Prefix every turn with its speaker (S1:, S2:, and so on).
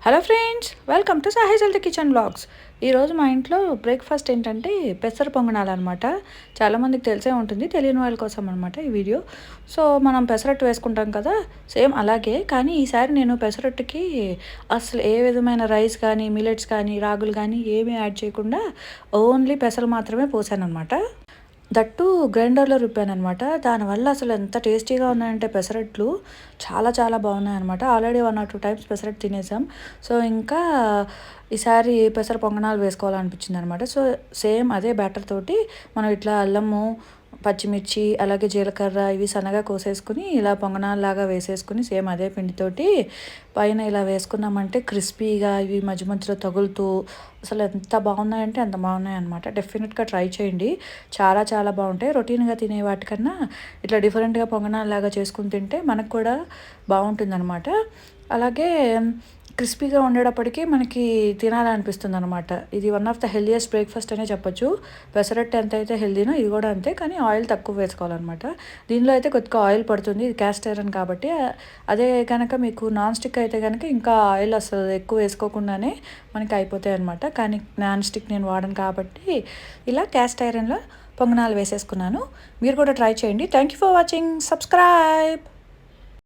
S1: Hello friends, welcome to Sahej health kitchen blogs. ఈరోజు మా ఇంట్లో బ్రేక్ఫాస్ట్ ఏంటంటే పెసర పొంగనాలు అనమాట. చాలామందికి తెలిసే ఉంటుంది, తెలియని వాళ్ళ కోసం అనమాట ఈ వీడియో. సో మనం పెసరట్టు వేసుకుంటాం కదా, సేమ్ అలాగే. కానీ ఈసారి నేను పెసరట్టుకి అసలు ఏ విధమైన రైస్ కానీ, మిలెట్స్ కానీ, రాగులు కానీ ఏమీ యాడ్ చేయకుండా ఓన్లీ పెసలు మాత్రమే పోసాను అనమాట. దట్టు గ్రైండర్లో రుబ్బాననమాట. దానివల్ల అసలు ఎంత టేస్టీగా ఉన్నాయంటే పెసరట్లు చాలా చాలా బాగున్నాయన్నమాట. ఆల్రెడీ 1 or 2 టైమ్స్ పెసరట్టు తినేసాం. సో ఇంకా ఈసారి పెసర పొంగనాలు వేసుకోవాలనిపించింది అనమాట. సో సేమ్ అదే బ్యాటర్ తోటి మనం ఇట్లా అల్లము, పచ్చిమిర్చి, అలాగే జీలకర్ర ఇవి సన్నగా కోసేసుకుని ఇలా పొంగనాల్లాగా వేసేసుకుని సేమ్ అదే పిండితోటి పైన ఇలా వేసుకున్నామంటే క్రిస్పీగా ఇవి మధ్య మధ్యలో తగులుతూ అసలు ఎంత బాగున్నాయంటే అంత బాగున్నాయి అనమాట. డెఫినెట్గా ట్రై చేయండి, చాలా చాలా బాగుంటాయి. రొటీన్గా తినే వాటికన్నా ఇట్లా డిఫరెంట్గా పొంగనాల్లాగా చేసుకుని తింటే మనకు కూడా బాగుంటుందన్నమాట. అలాగే క్రిస్పీగా ఉండేటప్పటికీ మనకి తినాలనిపిస్తుంది అనమాట. ఇది one of the healthiest breakfast అనే చెప్పొచ్చు. పెసరట్టు ఎంత అయితే హెల్దీనో ఇది కూడా అంతే, కానీ ఆయిల్ తక్కువ వేసుకోవాలన్నమాట. దీనిలో అయితే కొద్దిగా ఆయిల్ పడుతుంది, ఇది క్యాస్ట్ ఐరన్ కాబట్టి. అదే కనుక మీకు నాన్ స్టిక్ అయితే కనుక ఇంకా ఆయిల్ అసలు ఎక్కువ వేసుకోకుండానే మనకి అయిపోతాయి అనమాట. కానీ నాన్ స్టిక్ నేను వాడను కాబట్టి ఇలా క్యాస్ట్ ఐరన్లో పొంగనాలు వేసేసుకున్నాను. మీరు కూడా ట్రై చేయండి. Thank you for watching. Subscribe.